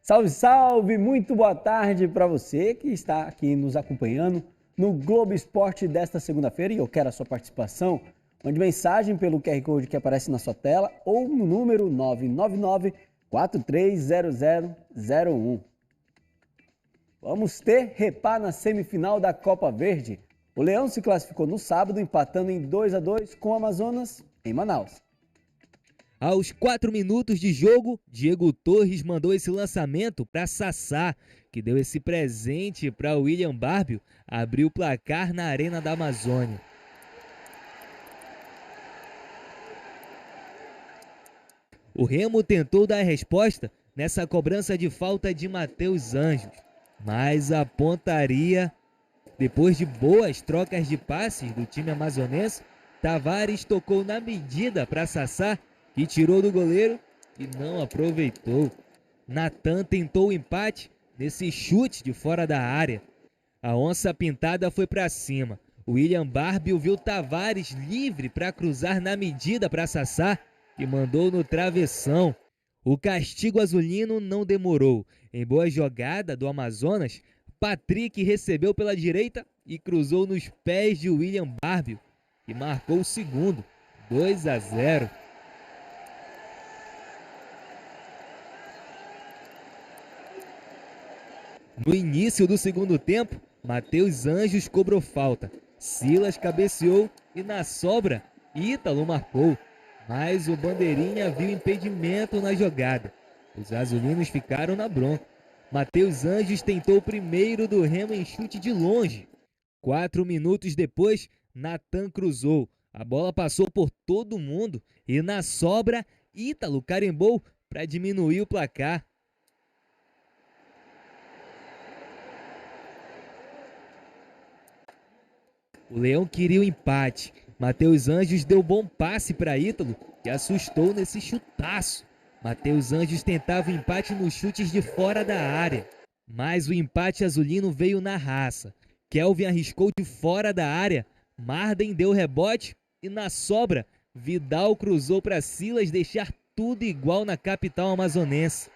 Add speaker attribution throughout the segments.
Speaker 1: Salve, salve! Muito boa tarde para você que está aqui nos acompanhando no Globo Esporte desta segunda-feira, e eu quero a sua participação. Mande mensagem pelo QR Code que aparece na sua tela ou no número 999-430001. Vamos ter Repá na semifinal da Copa Verde. O Leão se classificou no sábado, empatando em 2-2 com o Amazonas, em Manaus.
Speaker 2: Aos 4 minutos de jogo, Diego Torres mandou esse lançamento para Sassá, que deu esse presente para William Barbio abrir o placar na Arena da Amazônia. O Remo tentou dar a resposta nessa cobrança de falta de Matheus Anjos, mas a pontaria, depois de boas trocas de passes do time amazonense, Tavares tocou na medida para Sassá, que tirou do goleiro e não aproveitou. Natan tentou o empate nesse chute de fora da área. A onça pintada foi para cima. William Barbio viu Tavares livre para cruzar na medida para Sassá, que mandou no travessão. O castigo azulino não demorou. Em boa jogada do Amazonas, Patrick recebeu pela direita e cruzou nos pés de William Barbio, que marcou o segundo, 2-0. No início do segundo tempo, Matheus Anjos cobrou falta, Silas cabeceou e na sobra, Ítalo marcou. Mas o bandeirinha viu impedimento na jogada. Os azulinos ficaram na bronca. Matheus Anjos tentou o primeiro do Remo em chute de longe. 4 minutos depois, Natan cruzou. A bola passou por todo mundo e na sobra, Ítalo carimbou para diminuir o placar. O Leão queria o empate. Matheus Anjos deu bom passe para Ítalo, que assustou nesse chutaço. Matheus Anjos tentava o empate nos chutes de fora da área, mas o empate azulino veio na raça. Kelvin arriscou de fora da área, Marden deu rebote e na sobra, Vidal cruzou para Silas deixar tudo igual na capital amazonense.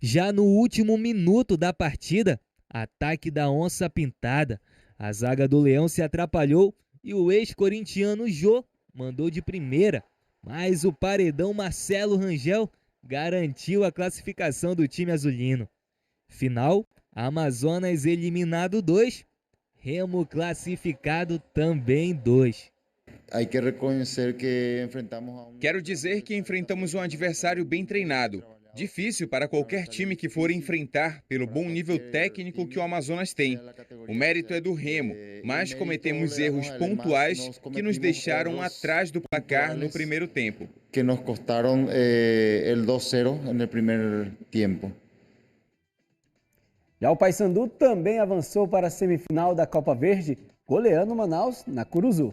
Speaker 2: Já no último minuto da partida, ataque da onça pintada. A zaga do Leão se atrapalhou e o ex-corintiano Jô mandou de primeira. Mas o paredão Marcelo Rangel garantiu a classificação do time azulino. Final, Amazonas eliminado 2, Remo classificado também 2.
Speaker 3: Quero dizer que enfrentamos um adversário bem treinado. Difícil para qualquer time que for enfrentar pelo bom nível técnico que o Amazonas tem. O mérito é do Remo, mas cometemos erros pontuais que nos deixaram atrás do placar no primeiro tempo.
Speaker 4: Que nos custaram o 2-0 no primeiro tempo.
Speaker 1: Já o Paysandu também avançou para a semifinal da Copa Verde, goleando Manaus na Curuzu.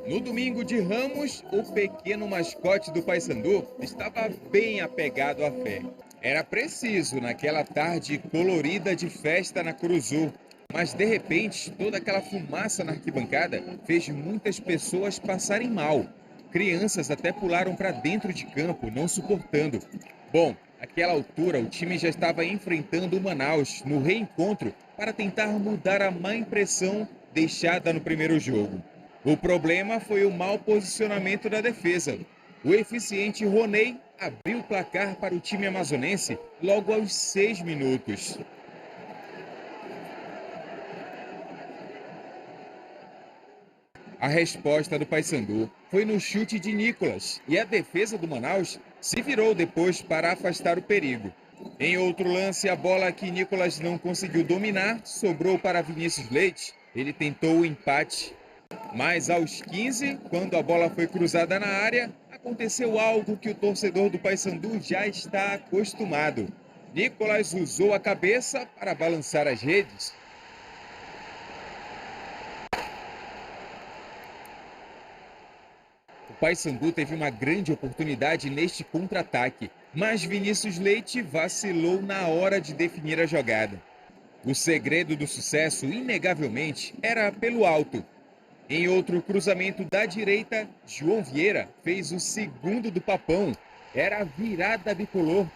Speaker 3: No domingo de Ramos, o pequeno mascote do Paysandu estava bem apegado à fé. Era preciso naquela tarde colorida de festa na Curuzu, mas de repente toda aquela fumaça na arquibancada fez muitas pessoas passarem mal. Crianças até pularam para dentro de campo, não suportando. Bom, àquela altura o time já estava enfrentando o Manaus no reencontro para tentar mudar a má impressão deixada no primeiro jogo. O problema foi o mau posicionamento da defesa. O eficiente Roney abriu o placar para o time amazonense logo aos 6 minutos. A resposta do Paysandu foi no chute de Nicolas e a defesa do Manaus se virou depois para afastar o perigo. Em outro lance, a bola que Nicolas não conseguiu dominar sobrou para Vinícius Leite. Ele tentou o empate. Mas aos 15, quando a bola foi cruzada na área, aconteceu algo que o torcedor do Paysandu já está acostumado. Nicolas usou a cabeça para balançar as redes. O Paysandu teve uma grande oportunidade neste contra-ataque, mas Vinícius Leite vacilou na hora de definir a jogada. O segredo do sucesso, inegavelmente, era pelo alto. Em outro cruzamento da direita, João Vieira fez o segundo do Papão. Era a virada bicolor.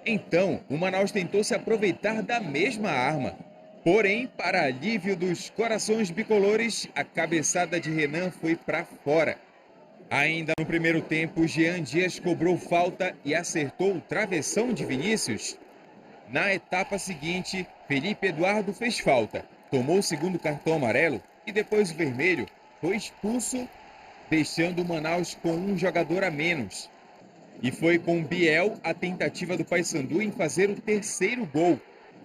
Speaker 3: Então, o Manaus tentou se aproveitar da mesma arma. Porém, para alívio dos corações bicolores, a cabeçada de Renan foi para fora. Ainda no primeiro tempo, Jean Dias cobrou falta e acertou o travessão de Vinícius. Na etapa seguinte, Felipe Eduardo fez falta, tomou o segundo cartão amarelo e depois o vermelho, foi expulso, deixando o Manaus com um jogador a menos. E foi com Biel a tentativa do Paysandu em fazer o terceiro gol.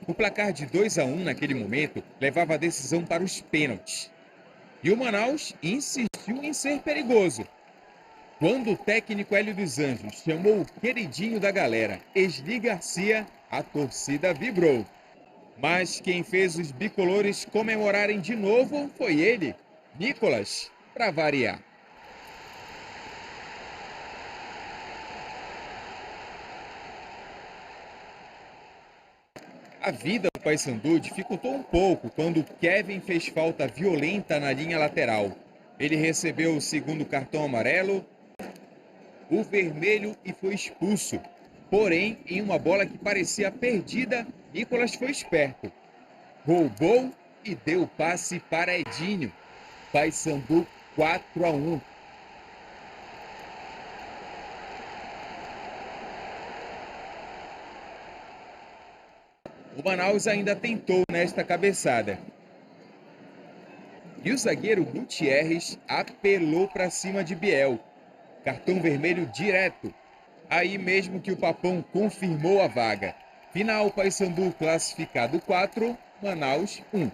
Speaker 3: O placar de 2-1 naquele momento levava a decisão para os pênaltis. E o Manaus insistiu em ser perigoso. Quando o técnico Hélio dos Anjos chamou o queridinho da galera, Esli Garcia, a torcida vibrou. Mas quem fez os bicolores comemorarem de novo foi ele, Nicolas, para variar. A vida do Paysandu dificultou um pouco quando Kevin fez falta violenta na linha lateral. Ele recebeu o segundo cartão amarelo, o vermelho e foi expulso. Porém, em uma bola que parecia perdida, Nicolas foi esperto. Roubou e deu o passe para Edinho. Paysandu 4-1. O Manaus ainda tentou nesta cabeçada. E o zagueiro Gutierrez apelou para cima de Biel. Cartão vermelho direto. Aí mesmo que o Papão confirmou a vaga. Final, Paysandu classificado 4, Manaus 1.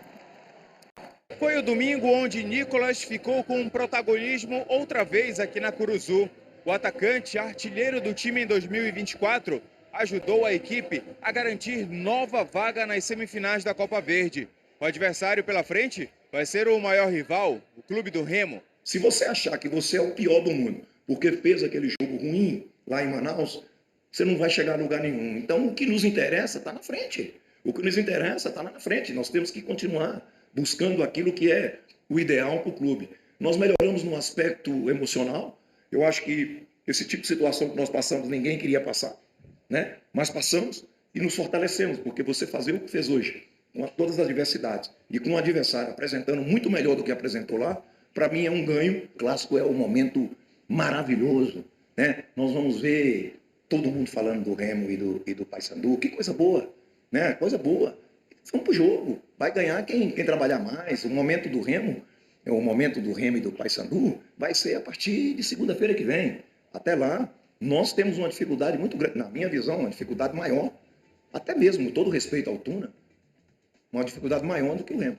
Speaker 3: Foi o domingo onde Nicolas ficou com um protagonismo outra vez aqui na Curuzu. O atacante, artilheiro do time em 2024, ajudou a equipe a garantir nova vaga nas semifinais da Copa Verde. O adversário pela frente vai ser o maior rival, o Clube do Remo.
Speaker 5: Se você achar que você é o pior do mundo porque fez aquele jogo ruim lá em Manaus, você não vai chegar a lugar nenhum. Então, o que nos interessa está na frente. O que nos interessa está lá na frente. Nós temos que continuar buscando aquilo que é o ideal para o clube. Nós melhoramos no aspecto emocional. Eu acho que esse tipo de situação que nós passamos, ninguém queria passar, né? Mas passamos e nos fortalecemos, porque você fazer o que fez hoje, com todas as diversidades, e com o adversário apresentando muito melhor do que apresentou lá, para mim é um ganho. O clássico é um momento maravilhoso, né? Nós vamos ver todo mundo falando do Remo e do Paysandu. Que coisa boa, né? Coisa boa. Vamos pro jogo. Vai ganhar quem trabalhar mais. O momento do Remo e do Paysandu vai ser a partir de segunda-feira que vem. Até lá, nós temos uma dificuldade muito grande, na minha visão, uma dificuldade maior, até mesmo, todo respeito ao Tuna, uma dificuldade maior do que o Remo.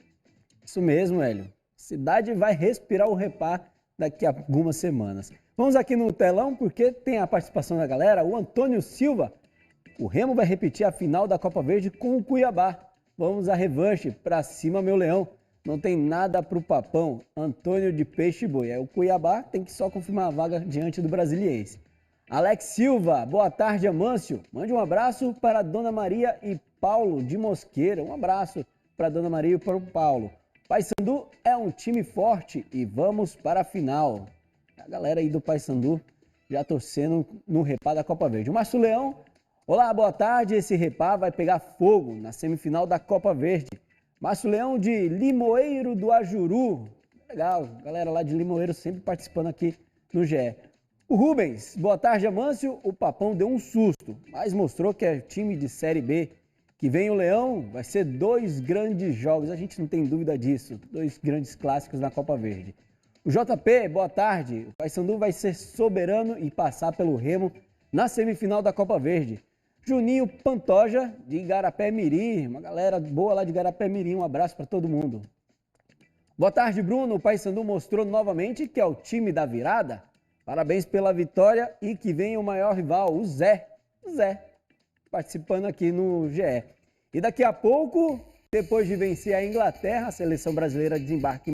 Speaker 1: Isso mesmo, Hélio. A cidade vai respirar o Repar daqui a algumas semanas. Vamos aqui no telão porque tem a participação da galera. O Antônio Silva. O Remo vai repetir a final da Copa Verde com o Cuiabá. Vamos à revanche. Pra cima, meu leão. Não tem nada pro Papão. Antônio de Peixe Boi. O Cuiabá tem que só confirmar a vaga diante do Brasiliense. Alex Silva. Boa tarde, Amâncio. Mande um abraço para a Dona Maria e Paulo de Mosqueira. Um abraço para a Dona Maria e para o Paulo. Paysandu é um time forte e vamos para a final. A galera aí do Paysandu já torcendo no Repar da Copa Verde. O Márcio Leão, olá, boa tarde. Esse Repar vai pegar fogo na semifinal da Copa Verde. Márcio Leão de Limoeiro do Ajuru. Legal, galera lá de Limoeiro sempre participando aqui no GE. O Rubens, boa tarde, Amâncio. O Papão deu um susto, mas mostrou que é time de Série B. Que vem o Leão, vai ser 2 grandes jogos, a gente não tem dúvida disso. 2 grandes clássicos na Copa Verde. O JP, boa tarde. O Paysandu vai ser soberano e passar pelo Remo na semifinal da Copa Verde. Juninho Pantoja, de Igarapé Miri. Uma galera boa lá de Igarapé Miri. Um abraço para todo mundo. Boa tarde, Bruno. O Paysandu mostrou novamente que é o time da virada. Parabéns pela vitória e que vem o maior rival, o Zé. O Zé, participando aqui no GE. E daqui a pouco, depois de vencer a Inglaterra, a seleção brasileira desembarca em